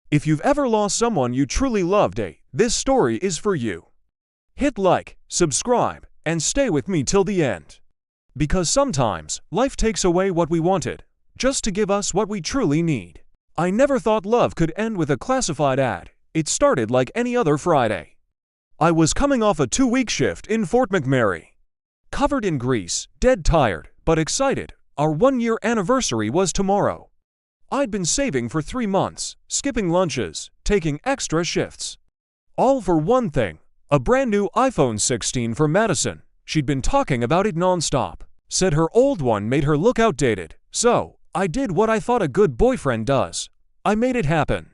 If you've ever lost someone you truly loved, this story is for you. Hit like, subscribe, and stay with me till the end. Because sometimes, life takes away what we wanted, just to give us what we truly need. I never thought love could end with a classified ad. It started like any other Friday. I was coming off a 2-week shift in Fort McMurray. Covered in grease, dead tired, but excited. Our 1-year anniversary was tomorrow. I'd been saving for 3 months, skipping lunches, taking extra shifts. All for one thing, a brand new iPhone 16 for Madison. She'd been talking about it nonstop. Said her old one made her look outdated. So, I did what I thought a good boyfriend does. I made it happen.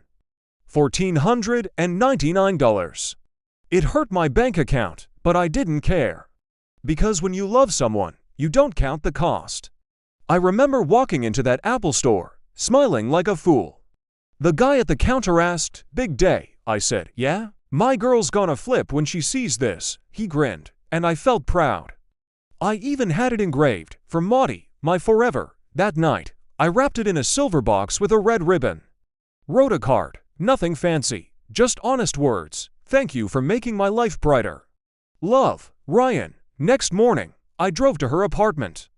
$1,499. It hurt my bank account, but I didn't care. Because when you love someone, you don't count the cost. I remember walking into that Apple store, smiling like a fool. The guy at the counter asked, "Big day," I said. "Yeah? My girl's gonna flip when she sees this." He grinned, and I felt proud. I even had it engraved, for Maudie, my forever. That night, I wrapped it in a silver box with a red ribbon. Wrote a card, nothing fancy, just honest words. "Thank you for making my life brighter. Love, Ryan." Next morning, I drove to her apartment.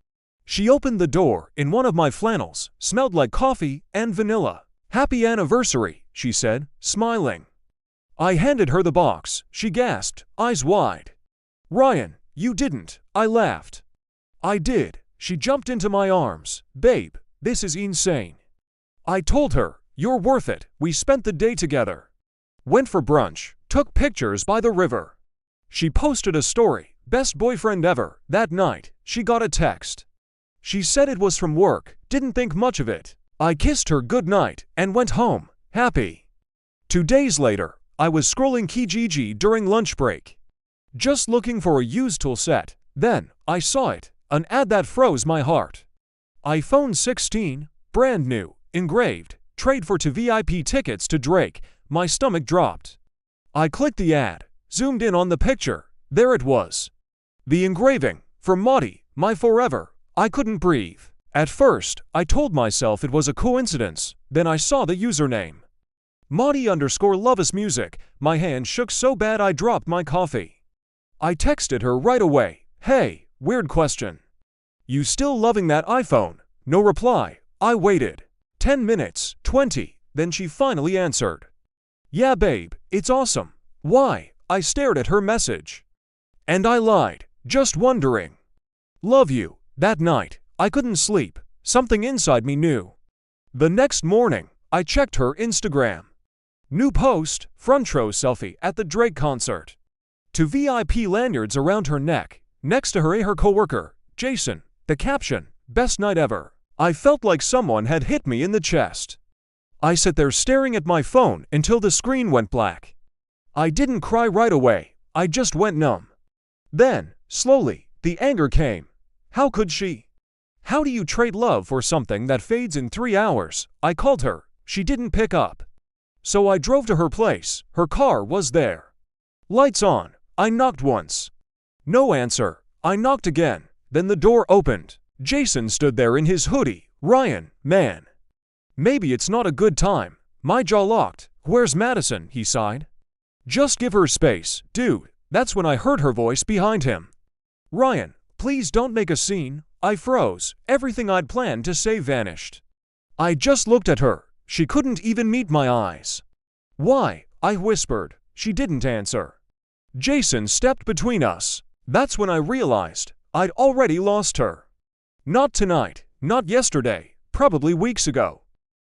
She opened the door in one of my flannels, smelled like coffee and vanilla. "Happy anniversary," she said, smiling. I handed her the box. She gasped, eyes wide. "Ryan, you didn't," I laughed. "I did." She jumped into my arms. "Babe, this is insane." I told her, "You're worth it." We spent the day together. Went for brunch, took pictures by the river. She posted a story, "Best boyfriend ever." That night, she got a text. She said it was from work, didn't think much of it. I kissed her goodnight and went home, happy. 2 days later, I was scrolling Kijiji during lunch break. Just looking for a used tool set. Then, I saw it, an ad that froze my heart. iPhone 16, brand new, engraved, trade for 2 VIP tickets to Drake. My stomach dropped. I clicked the ad, zoomed in on the picture. There it was. The engraving, "For Maudie, my forever." I couldn't breathe. At first, I told myself it was a coincidence. Then I saw the username. Maudie_loves music. My hand shook so bad I dropped my coffee. I texted her right away. "Hey, weird question. You still loving that iPhone?" No reply. I waited. 10 minutes, 20, then she finally answered. "Yeah, babe, it's awesome." "Why?" I stared at her message. And I lied, just wondering. "Love you." That night, I couldn't sleep. Something inside me knew. The next morning, I checked her Instagram. New post, front row selfie at the Drake concert. 2 VIP lanyards around her neck. Next to her coworker, Jason. The caption, "Best night ever." I felt like someone had hit me in the chest. I sat there staring at my phone until the screen went black. I didn't cry right away. I just went numb. Then, slowly, the anger came. How could she? How do you trade love for something that fades in 3 hours? I called her. She didn't pick up. So I drove to her place. Her car was there. Lights on. I knocked once. No answer. I knocked again. Then the door opened. Jason stood there in his hoodie. "Ryan, man. Maybe it's not a good time." My jaw locked. "Where's Madison?" he sighed. "Just give her space, dude." That's when I heard her voice behind him. "Ryan, please don't make a scene." I froze. Everything I'd planned to say vanished. I just looked at her. She couldn't even meet my eyes. "Why?" I whispered. She didn't answer. Jason stepped between us. That's when I realized I'd already lost her. Not tonight, not yesterday, probably weeks ago.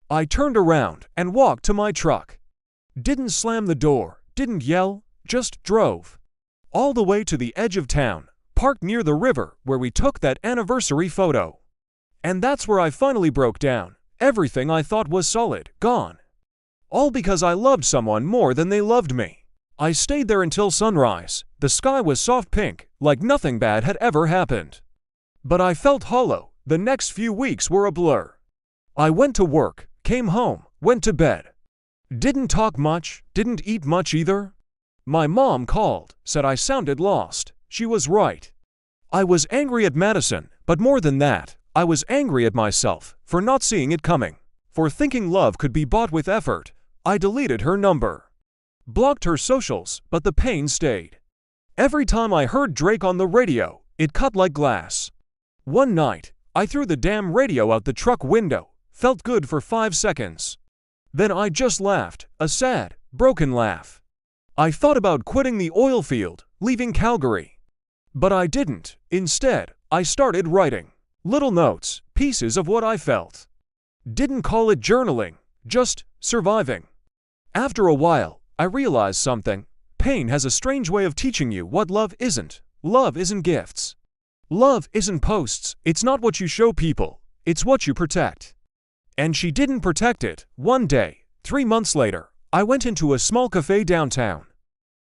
I turned around and walked to my truck. Didn't slam the door, didn't yell, just drove. All the way to the edge of town, parked near the river where we took that anniversary photo. And that's where I finally broke down. Everything I thought was solid, gone. All because I loved someone more than they loved me. I stayed there until sunrise. The sky was soft pink, like nothing bad had ever happened. But I felt hollow. The next few weeks were a blur. I went to work, came home, went to bed. Didn't talk much, didn't eat much either. My mom called, said I sounded lost. She was right. I was angry at Madison, but more than that, I was angry at myself for not seeing it coming, for thinking love could be bought with effort, I deleted her number. Blocked her socials, but the pain stayed. Every time I heard Drake on the radio, it cut like glass. One night, I threw the damn radio out the truck window, felt good for 5 seconds. Then I just laughed, a sad, broken laugh. I thought about quitting the oil field, leaving Calgary. But I didn't. Instead, I started writing. Little notes, pieces of what I felt. Didn't call it journaling, just surviving. After a while, I realized something. Pain has a strange way of teaching you what love isn't. Love isn't gifts. Love isn't posts. It's not what you show people. It's what you protect. And she didn't protect it. One day, 3 months later, I went into a small cafe downtown.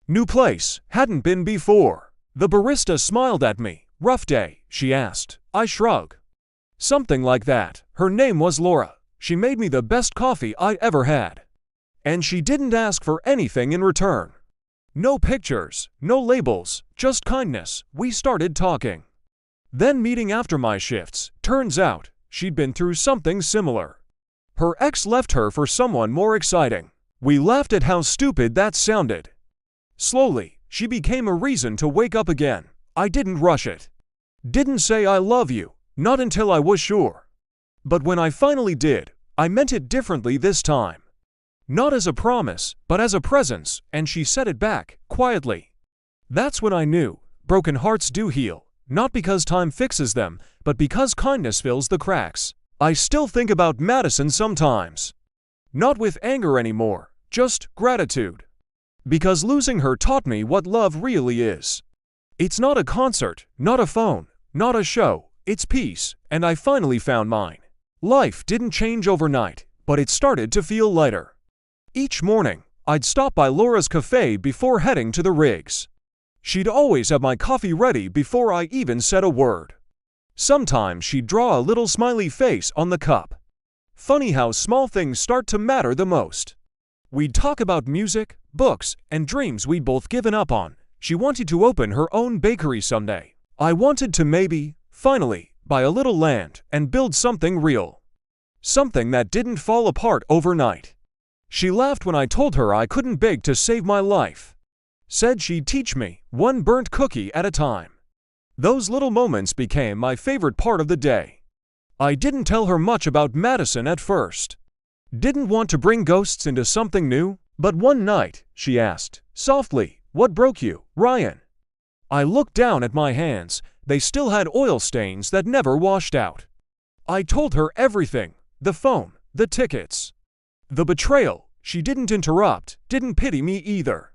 New place, hadn't been before. The barista smiled at me. "Rough day?" she asked. I shrugged. Something like that. Her name was Laura. She made me the best coffee I ever had. And she didn't ask for anything in return. No pictures, no labels, just kindness. We started talking. Then meeting after my shifts. Turns out, she'd been through something similar. Her ex left her for someone more exciting. We laughed at how stupid that sounded. Slowly, she became a reason to wake up again. I didn't rush it. Didn't say I love you, not until I was sure. But when I finally did, I meant it differently this time. Not as a promise, but as a presence, and she said it back, quietly. That's when I knew, broken hearts do heal, not because time fixes them, but because kindness fills the cracks. I still think about Madison sometimes. Not with anger anymore, just gratitude. Because losing her taught me what love really is. It's not a concert, not a phone, not a show, it's peace, and I finally found mine. Life didn't change overnight, but it started to feel lighter. Each morning, I'd stop by Laura's cafe before heading to the rigs. She'd always have my coffee ready before I even said a word. Sometimes she'd draw a little smiley face on the cup. Funny how small things start to matter the most. We'd talk about music, books, and dreams we'd both given up on. She wanted to open her own bakery someday. I wanted to maybe, finally, buy a little land and build something real. Something that didn't fall apart overnight. She laughed when I told her I couldn't bake to save my life. Said she'd teach me, one burnt cookie at a time. Those little moments became my favorite part of the day. I didn't tell her much about Madison at first. Didn't want to bring ghosts into something new, but one night, she asked, softly, "What broke you, Ryan?" I looked down at my hands. They still had oil stains that never washed out. I told her everything, the phone, the tickets, the betrayal. She didn't interrupt, didn't pity me either.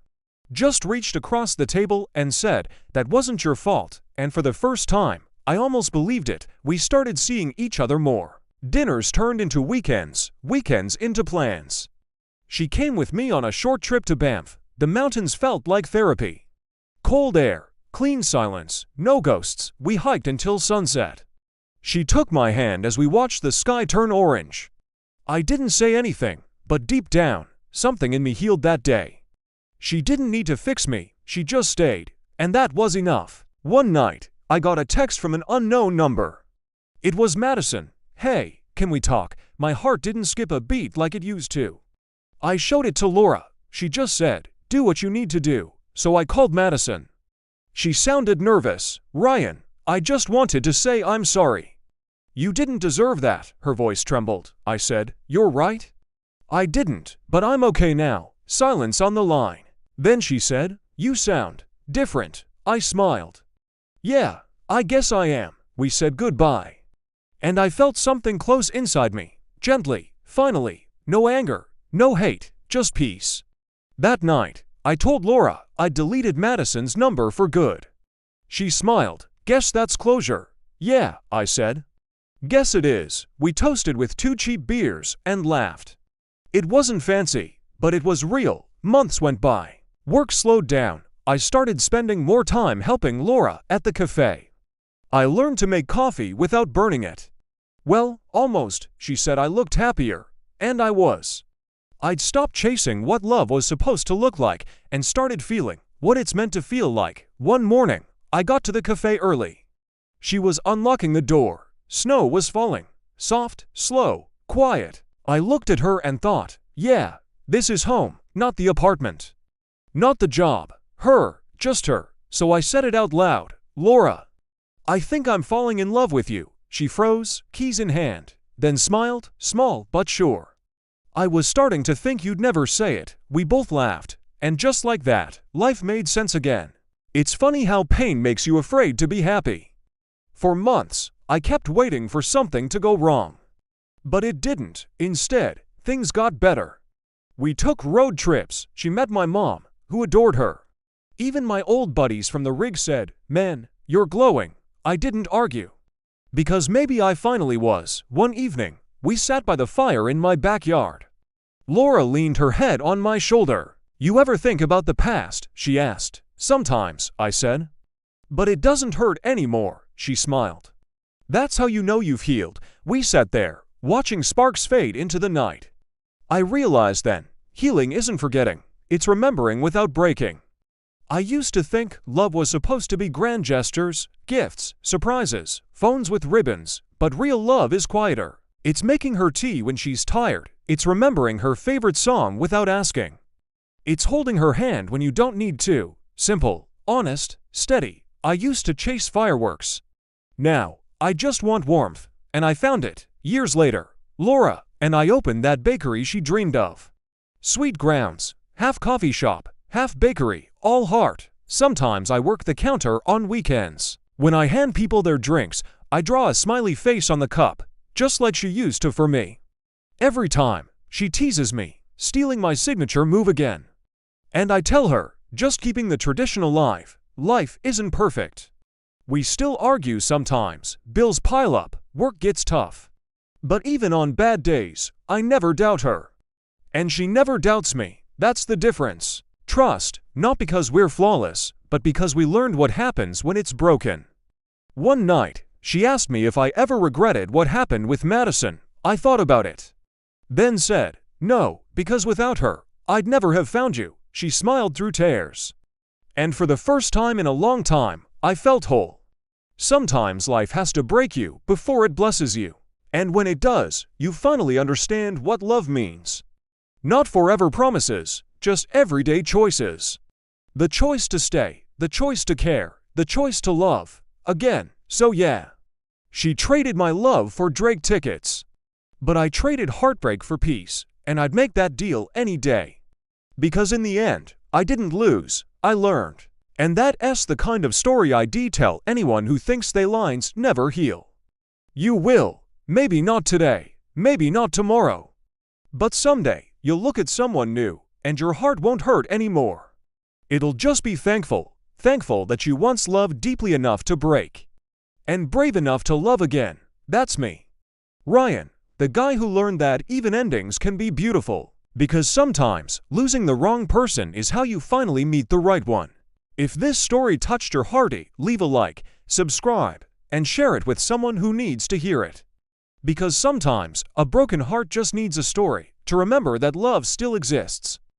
Just reached across the table and said, "That wasn't your fault," and for the first time, I almost believed it. We started seeing each other more. Dinners turned into weekends, weekends into plans. She came with me on a short trip to Banff. The mountains felt like therapy. Cold air, clean silence, no ghosts. We hiked until sunset. She took my hand as we watched the sky turn orange. I didn't say anything, but deep down, something in me healed that day. She didn't need to fix me, she just stayed, and that was enough. One night, I got a text from an unknown number. It was Madison. "Hey, can we talk?" My heart didn't skip a beat like it used to. I showed it to Laura. She just said, "Do what you need to do." So I called Madison. She sounded nervous. "Ryan, I just wanted to say I'm sorry." "You didn't deserve that," her voice trembled. I said, "You're right." "I didn't, but I'm okay now." Silence on the line. Then she said, "You sound different." I smiled. "Yeah, I guess I am." We said goodbye. And I felt something close inside me. Gently, finally. No anger, no hate, just peace. That night, I told Laura I deleted Madison's number for good. She smiled. "Guess that's closure." "Yeah," I said. "Guess it is." We toasted with 2 cheap beers and laughed. It wasn't fancy, but it was real. Months went by. Work slowed down. I started spending more time helping Laura at the cafe. I learned to make coffee without burning it. "Well, almost," she said. I looked happier. And I was. I'd stopped chasing what love was supposed to look like and started feeling what it's meant to feel like. One morning, I got to the cafe early. She was unlocking the door. Snow was falling. Soft, slow, quiet. I looked at her and thought, yeah, This is home, not the apartment. Not the job. Her, just her. So I said it out loud. Laura, I think I'm falling in love with you. She froze, keys in hand, then smiled, small but sure. I was starting to think you'd never say it. We both laughed, and just like that, life made sense again. It's funny how pain makes you afraid to be happy. For months, I kept waiting for something to go wrong. But it didn't. Instead, things got better. We took road trips. She met my mom, who adored her. Even my old buddies from the rig said, "Man, you're glowing." I didn't argue. Because maybe I finally was. One evening, we sat by the fire in my backyard. Laura leaned her head on my shoulder. "You ever think about the past?" she asked. "Sometimes," I said. "But it doesn't hurt anymore," she smiled. "That's how you know you've healed." We sat there, watching sparks fade into the night. I realized then, healing isn't forgetting, it's remembering without breaking. I used to think love was supposed to be grand gestures, gifts, surprises, phones with ribbons, but real love is quieter. It's making her tea when she's tired. It's remembering her favorite song without asking. It's holding her hand when you don't need to. Simple, honest, steady. I used to chase fireworks. Now, I just want warmth, and I found it. Years later, Laura and I opened that bakery she dreamed of. Sweet grounds, half coffee shop, half bakery, all heart. Sometimes I work the counter on weekends. When I hand people their drinks, I draw a smiley face on the cup, just like she used to for me. Every time, she teases me, stealing my signature move again. And I tell her, just keeping the tradition alive. Life isn't perfect. We still argue sometimes, bills pile up, work gets tough. But even on bad days, I never doubt her. And she never doubts me. That's the difference. Trust, not because we're flawless, but because we learned what happens when it's broken. One night, she asked me if I ever regretted what happened with Madison. I thought about it. Then said, "No, because without her, I'd never have found you." She smiled through tears. And for the first time in a long time, I felt whole. Sometimes life has to break you before it blesses you. And when it does, you finally understand what love means. Not forever promises, just everyday choices. The choice to stay, the choice to care, the choice to love. Again, so yeah. She traded my love for Drake tickets. But I traded heartbreak for peace, and I'd make that deal any day. Because in the end, I didn't lose, I learned. And that's the kind of story I tell anyone who thinks they lines never heal. You will, maybe not today, maybe not tomorrow. But someday, you'll look at someone new, and your heart won't hurt anymore. It'll just be thankful that you once loved deeply enough to break. And brave enough to love again. That's me. Ryan, the guy who learned that even endings can be beautiful. Because sometimes, losing the wrong person is how you finally meet the right one. If this story touched your hearty, leave a like, subscribe, and share it with someone who needs to hear it. Because sometimes, a broken heart just needs a story to remember that love still exists.